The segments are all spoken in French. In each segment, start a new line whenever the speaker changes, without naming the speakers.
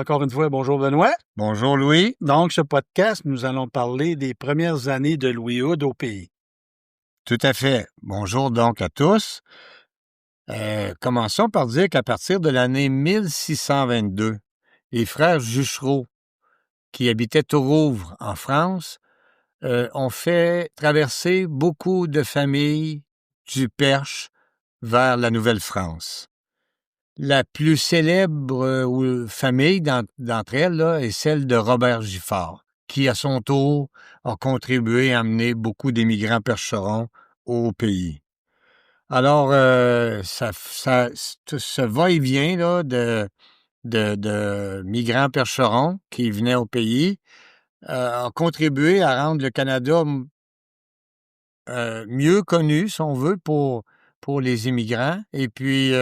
encore une fois, bonjour Benoît.
Bonjour Louis.
Donc, ce podcast, nous allons parler des premières années de Louis Hood au pays.
Tout à fait. Bonjour donc à tous. Commençons par dire qu'à partir de l'année 1622, les frères Juchereau, qui habitaient Tourouvre en France, ont fait traverser beaucoup de familles du Perche vers la Nouvelle-France. La plus célèbre famille d'entre elles là, est celle de Robert Giffard, qui, à son tour, a contribué à amener beaucoup d'émigrants percherons au pays. Alors, ce va-et-vient là, de migrants percherons qui venaient au pays a contribué à rendre le Canada mieux connu, si on veut, pour les immigrants. Et puis,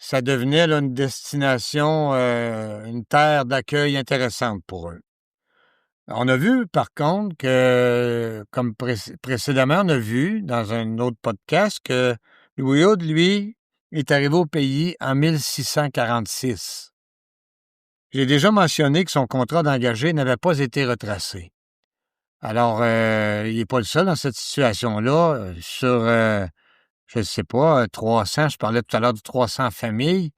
ça devenait là, une destination, une terre d'accueil intéressante pour eux. On a vu, par contre, que, comme précédemment, on a vu dans un autre podcast que Louis Hood, lui, est arrivé au pays en 1646. J'ai déjà mentionné que son contrat d'engagé n'avait pas été retracé. Alors, il n'est pas le seul dans cette situation-là. Sur, je ne sais pas, 300, je parlais tout à l'heure de 300 familles.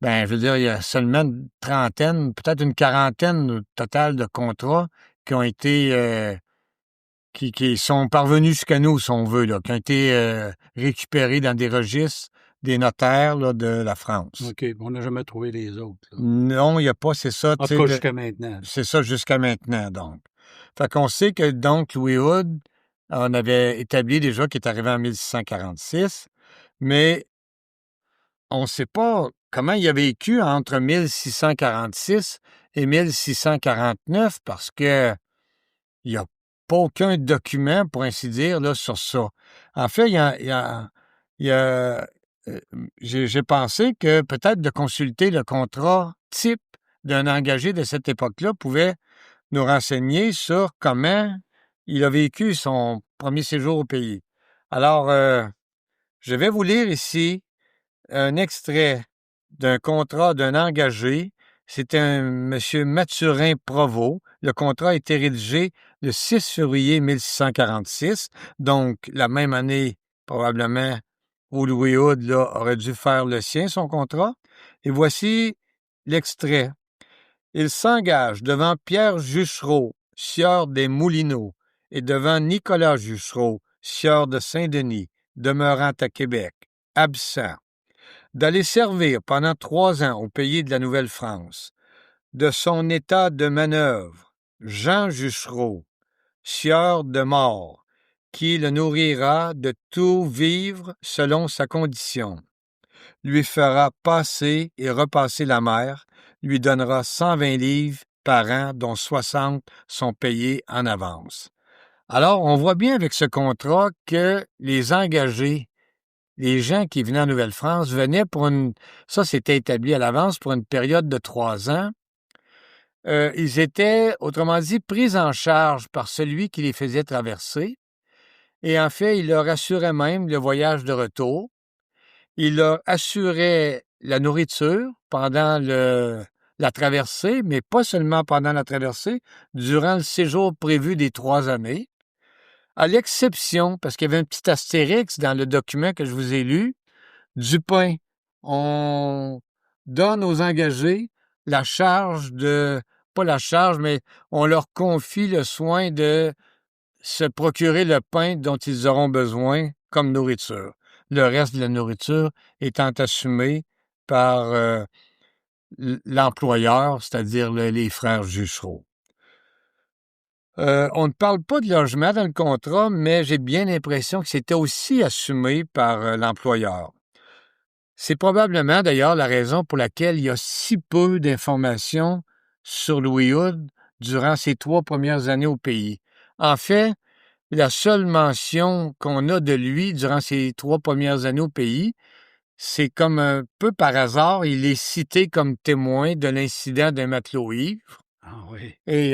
Ben, je veux dire, il y a seulement une trentaine, peut-être une quarantaine au total de contrats qui ont été, qui sont parvenus jusqu'à nous, si on veut, là, qui ont été récupérés dans des registres des notaires là, de la France.
OK, on n'a jamais trouvé les autres. Là.
Non, il n'y a pas, c'est ça.
En tout cas, jusqu'à maintenant.
C'est ça, jusqu'à maintenant, donc. Fait qu'on sait que, donc, Louis Hood, on avait établi déjà qu'il est arrivé en 1646, mais on ne sait pas comment il a vécu entre 1646 et 1649 parce que il n'y a pas aucun document, pour ainsi dire, là, sur ça. En fait, j'ai pensé que peut-être de consulter le contrat type d'un engagé de cette époque-là pouvait nous renseigner sur comment il a vécu son premier séjour au pays. Alors, je vais vous lire ici un extrait d'un contrat d'un engagé. C'était un monsieur Mathurin Provost. Le contrat a été rédigé le 6 février 1646, donc la même année, probablement, où Louis Hood là, aurait dû faire le sien, son contrat. Et voici l'extrait. Il s'engage devant Pierre Juchereau, sieur des Moulineaux, et devant Nicolas Juchereau, sieur de Saint-Denis, demeurant à Québec, absent, d'aller servir pendant 3 ans au pays de la Nouvelle-France, de son état de manœuvre, Jean Juchereau, sieur de mort, qui le nourrira de tout vivre selon sa condition, lui fera passer et repasser la mer, lui donnera 120 livres par an, dont 60 sont payés en avance. Alors, on voit bien avec ce contrat que les engagés, les gens qui venaient en Nouvelle-France venaient ça c'était établi à l'avance pour une période de 3 ans. Ils étaient, autrement dit, pris en charge par celui qui les faisait traverser. Et en fait, il leur assurait même le voyage de retour. Il leur assurait la nourriture pendant la traversée, mais pas seulement pendant la traversée, durant le séjour prévu des 3 années. À l'exception, parce qu'il y avait un petit astérix dans le document que je vous ai lu, du pain. On donne aux engagés la charge pas la charge, mais on leur confie le soin de se procurer le pain dont ils auront besoin comme nourriture. Le reste de la nourriture étant assumé par l'employeur, c'est-à-dire les frères Juchereau. On ne parle pas de logement dans le contrat, mais j'ai bien l'impression que c'était aussi assumé par l'employeur. C'est probablement d'ailleurs la raison pour laquelle il y a si peu d'informations sur Louis Hood durant ses 3 premières années au pays. En fait, la seule mention qu'on a de lui durant ses 3 premières années au pays, c'est comme un peu par hasard, il est cité comme témoin de l'incident d'un matelot ivre.
Ah oui.
Et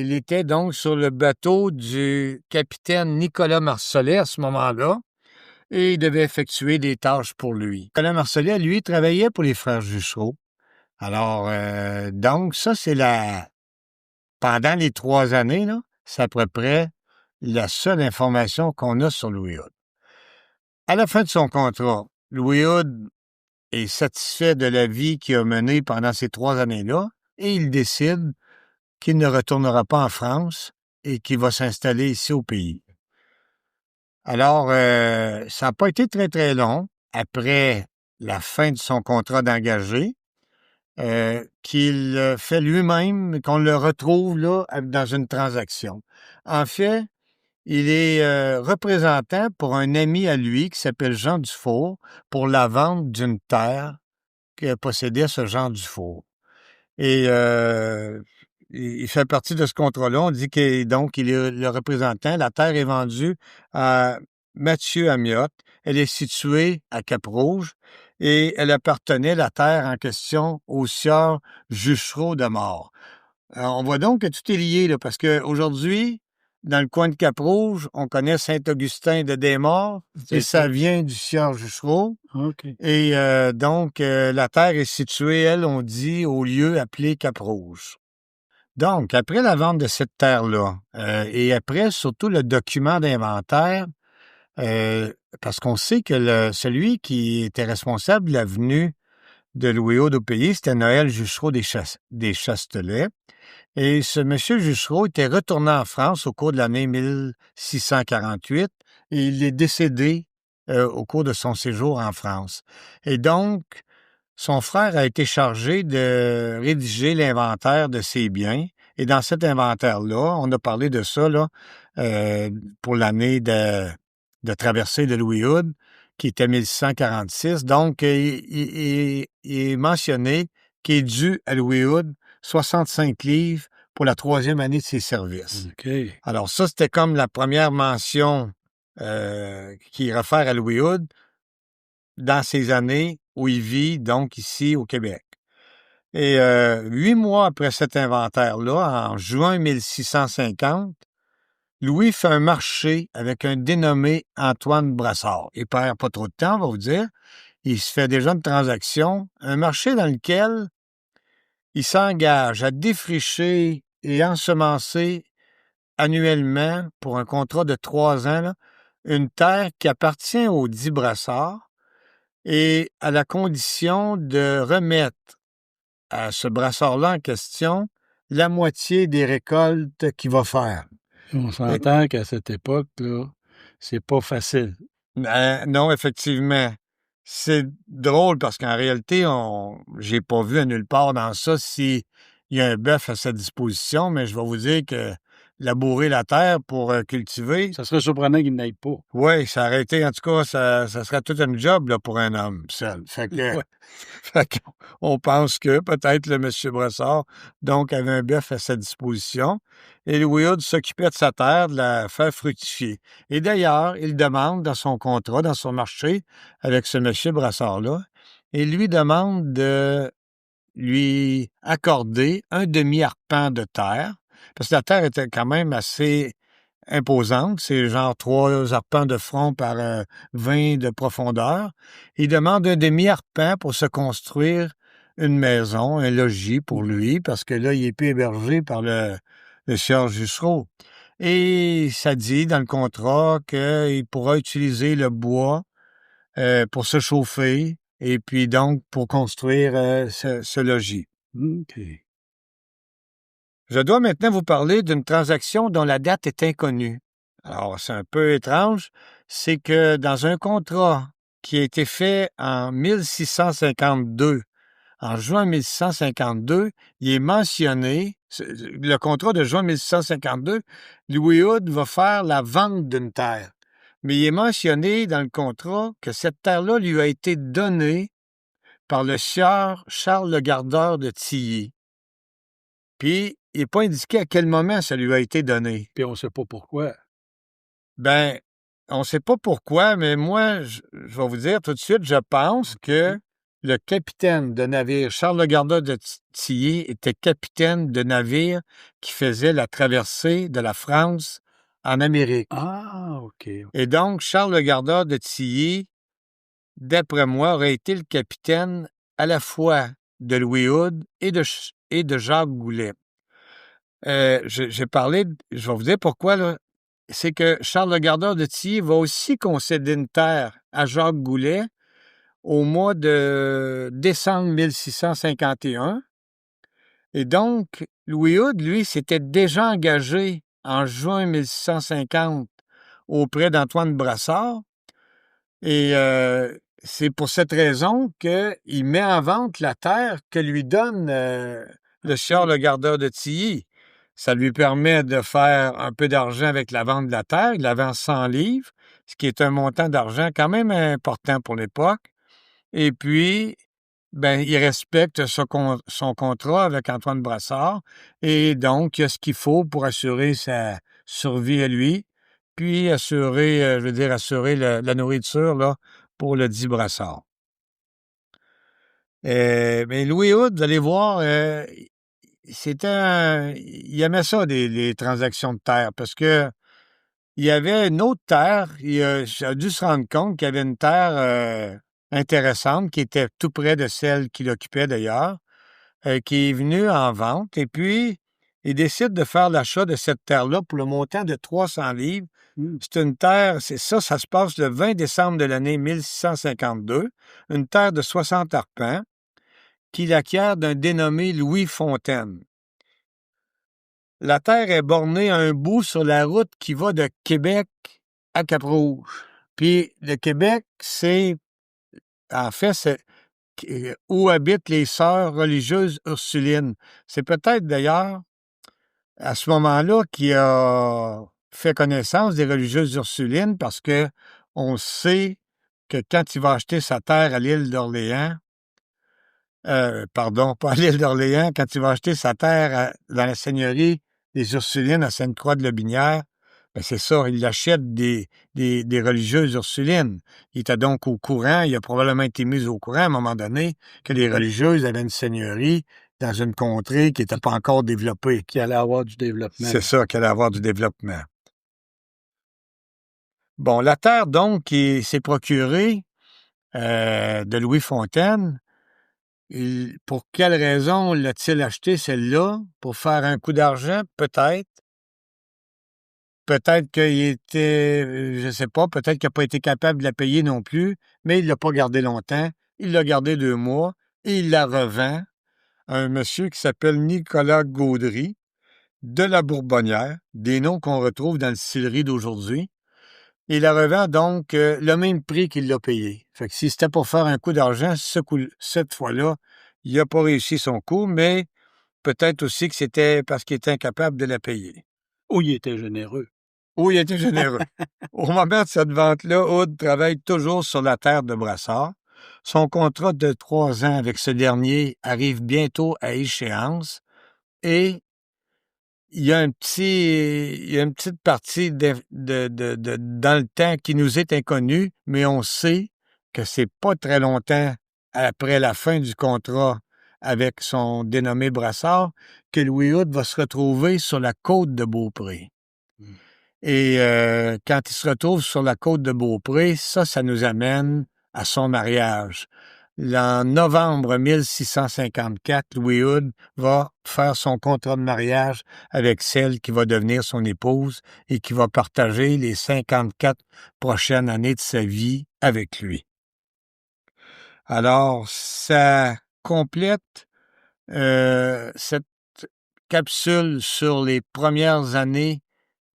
il était donc sur le bateau du capitaine Nicolas Marcellet à ce moment-là, et il devait effectuer des tâches pour lui. Nicolas Marcellet, lui, travaillait pour les frères Juchereau. Alors, donc, ça, c'est pendant les 3 années, là, c'est à peu près la seule information qu'on a sur Louis Hood. À la fin de son contrat, Louis Hood est satisfait de la vie qu'il a menée pendant ces 3 années-là et il décide qu'il ne retournera pas en France et qu'il va s'installer ici au pays. Alors, ça n'a pas été très, très long après la fin de son contrat d'engagé qu'il fait lui-même, qu'on le retrouve là dans une transaction. En fait, il est représentant pour un ami à lui qui s'appelle Jean Dufour pour la vente d'une terre que possédait ce Jean Dufour. Et il fait partie de ce contrat-là. On dit donc il est le représentant. La terre est vendue à Mathieu Amiotte. Elle est située à Cap-Rouge et elle appartenait, la terre en question, au sieur Juchereau de Mort. Alors, on voit donc que tout est lié, là, parce qu'aujourd'hui, dans le coin de Cap-Rouge, on connaît Saint-Augustin de Desmaures, et ça vient du sieur Juchereau.
OK.
Et donc, la terre est située, elle, on dit, au lieu appelé Cap-Rouge. Donc, après la vente de cette terre-là, et après, surtout, le document d'inventaire, parce qu'on sait que celui qui était responsable de la venue de Louis Hood au pays, c'était Noël Juchereau des Chastelets. Et ce monsieur Juchereau était retourné en France au cours de l'année 1648 et il est décédé au cours de son séjour en France. Et donc, son frère a été chargé de rédiger l'inventaire de ses biens. Et dans cet inventaire-là, on a parlé de ça là, pour l'année de traversée de Louis Hood, qui était 1646. Donc, il est mentionné qu'il est dû à Louis Hood 65 livres pour la 3e année de ses services.
OK.
Alors ça, c'était comme la première mention qui réfère à Louis Hood dans ces années où il vit, donc ici au Québec. Et 8 mois après cet inventaire-là, en juin 1650, Louis fait un marché avec un dénommé Antoine Brassard. Il perd pas trop de temps, on va vous dire. Il se fait déjà une transaction, un marché dans lequel il s'engage à défricher et ensemencer annuellement, pour un contrat de 3 ans, là, une terre qui appartient aux 10 Brassard et à la condition de remettre à ce brassard-là en question la moitié des récoltes qu'il va faire.
On s'entend qu'à cette époque-là, c'est pas facile.
Non, effectivement. C'est drôle parce qu'en réalité, j'ai pas vu à nulle part dans ça s'il y a un bœuf à sa disposition, mais je vais vous dire que labourer la terre pour cultiver,
Ça serait surprenant qu'il n'aille pas.
oui, ça aurait été, en tout cas, ça serait tout un job là, pour un homme seul. Fait que,
Ouais.
fait qu'on pense que peut-être le monsieur Brassard, donc, avait un bœuf à sa disposition. Et Louis Hood s'occupait de sa terre, de la faire fructifier. Et d'ailleurs, il demande dans son contrat, dans son marché, avec ce monsieur Brassard-là, il lui demande de lui accorder un demi-arpent de terre, parce que la terre était quand même assez imposante. C'est genre 3 arpents de front par 20 de profondeur. Il demande un demi-arpent pour se construire une maison, un logis pour lui, parce que là, il est plus hébergé par le sieur Juchereau. Et ça dit dans le contrat qu'il pourra utiliser le bois pour se chauffer et puis donc pour construire ce logis.
OK.
Je dois maintenant vous parler d'une transaction dont la date est inconnue. Alors, c'est un peu étrange, c'est que dans un contrat qui a été fait en 1652, en juin 1652, il est mentionné, le contrat de juin 1652, Louis Hood va faire la vente d'une terre. Mais il est mentionné dans le contrat que cette terre-là lui a été donnée par le sieur Charles le Gardeur de Tilly. Puis, il n'est pas indiqué à quel moment ça lui a été donné.
Puis on ne sait pas pourquoi.
Ben, on ne sait pas pourquoi, mais moi, je vais vous dire tout de suite, je pense que le capitaine de navire, Charles le Gardeur de Tilly, était capitaine de navire qui faisait la traversée de la France en Amérique.
Ah, OK.
Et donc, Charles le Gardeur de Tilly, d'après moi, aurait été le capitaine à la fois de Louis Hood et de Jacques Goulet. J'ai parlé, je vais vous dire pourquoi, là. C'est que Charles le Gardeur de Tilly va aussi concéder une terre à Jacques Goulet au mois de décembre 1651. Et donc, Louis Hood, lui, s'était déjà engagé en juin 1650 auprès d'Antoine Brassard. Et c'est pour cette raison qu'il met en vente la terre que lui donne le sieur le Gardeur de Tilly. Ça lui permet de faire un peu d'argent avec la vente de la terre. Il la vend 100 livres, ce qui est un montant d'argent quand même important pour l'époque. Et puis, ben, il respecte son contrat avec Antoine Brassard. Et donc, il y a ce qu'il faut pour assurer sa survie à lui, puis assurer la nourriture là, pour le dit Brassard. Mais Louis Hood, vous allez voir, il aimait ça, les transactions de terre, parce que il y avait une autre terre, il a dû se rendre compte qu'il y avait une terre intéressante, qui était tout près de celle qu'il occupait d'ailleurs, qui est venue en vente, et puis il décide de faire l'achat de cette terre-là pour le montant de 300 livres. C'est une terre, ça se passe le 20 décembre de l'année 1652, une terre de 60 arpents, qu'il acquiert d'un dénommé Louis Fontaine. La terre est bornée à un bout sur la route qui va de Québec à Cap-Rouge. Puis le Québec, c'est où habitent les sœurs religieuses ursulines. C'est peut-être d'ailleurs à ce moment-là qu'il a fait connaissance des religieuses ursulines parce que on sait que quand il va acheter sa terre à l'île d'Orléans, pardon, pas à l'île d'Orléans, quand il va acheter sa terre dans la seigneurie des Ursulines à Sainte-Croix-de-Lobinière, ben c'est ça, il achète des religieuses Ursulines. Il était donc au courant, il a probablement été mis au courant à un moment donné que les religieuses avaient une seigneurie dans une contrée qui n'était pas encore développée.
Qui allait avoir du développement.
C'est ça, qui allait avoir du développement. Bon, la terre, donc, qui s'est procurée de Louis Fontaine, pour quelle raison l'a-t-il acheté celle-là? Pour faire un coup d'argent? Peut-être. Peut-être qu'il était, je sais pas, peut-être qu'il n'a pas été capable de la payer non plus, mais il l'a pas gardé longtemps. Il l'a gardé 2 mois et il la revend à un monsieur qui s'appelle Nicolas Gaudry de la Bourbonnière, des noms qu'on retrouve dans le distillerie d'aujourd'hui. Il la revend donc le même prix qu'il l'a payé. Fait que si c'était pour faire un coup d'argent, cette fois-là, il n'a pas réussi son coup, mais peut-être aussi que c'était parce qu'il était incapable de la payer.
Ou il était généreux.
Ou il était généreux. Au moment de cette vente-là, Hood travaille toujours sur la terre de Brassard. Son contrat de 3 ans avec ce dernier arrive bientôt à échéance et il y a une petite partie dans le temps qui nous est inconnue, mais on sait que c'est pas très longtemps après la fin du contrat avec son dénommé Brassard que Louis Hood va se retrouver sur la côte de Beaupré. Et quand il se retrouve sur la côte de Beaupré, ça nous amène à son mariage. En novembre 1654, Louis Hood va faire son contrat de mariage avec celle qui va devenir son épouse et qui va partager les 54 prochaines années de sa vie avec lui. Alors, ça complète cette capsule sur les premières années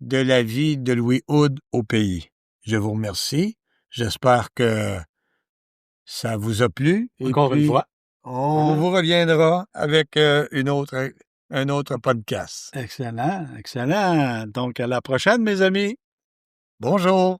de la vie de Louis Hood au pays. Je vous remercie. J'espère que ça vous a plu.
Encore une fois.
On vous reviendra avec un autre podcast.
Excellent, excellent. Donc, à la prochaine, mes amis.
Bonjour.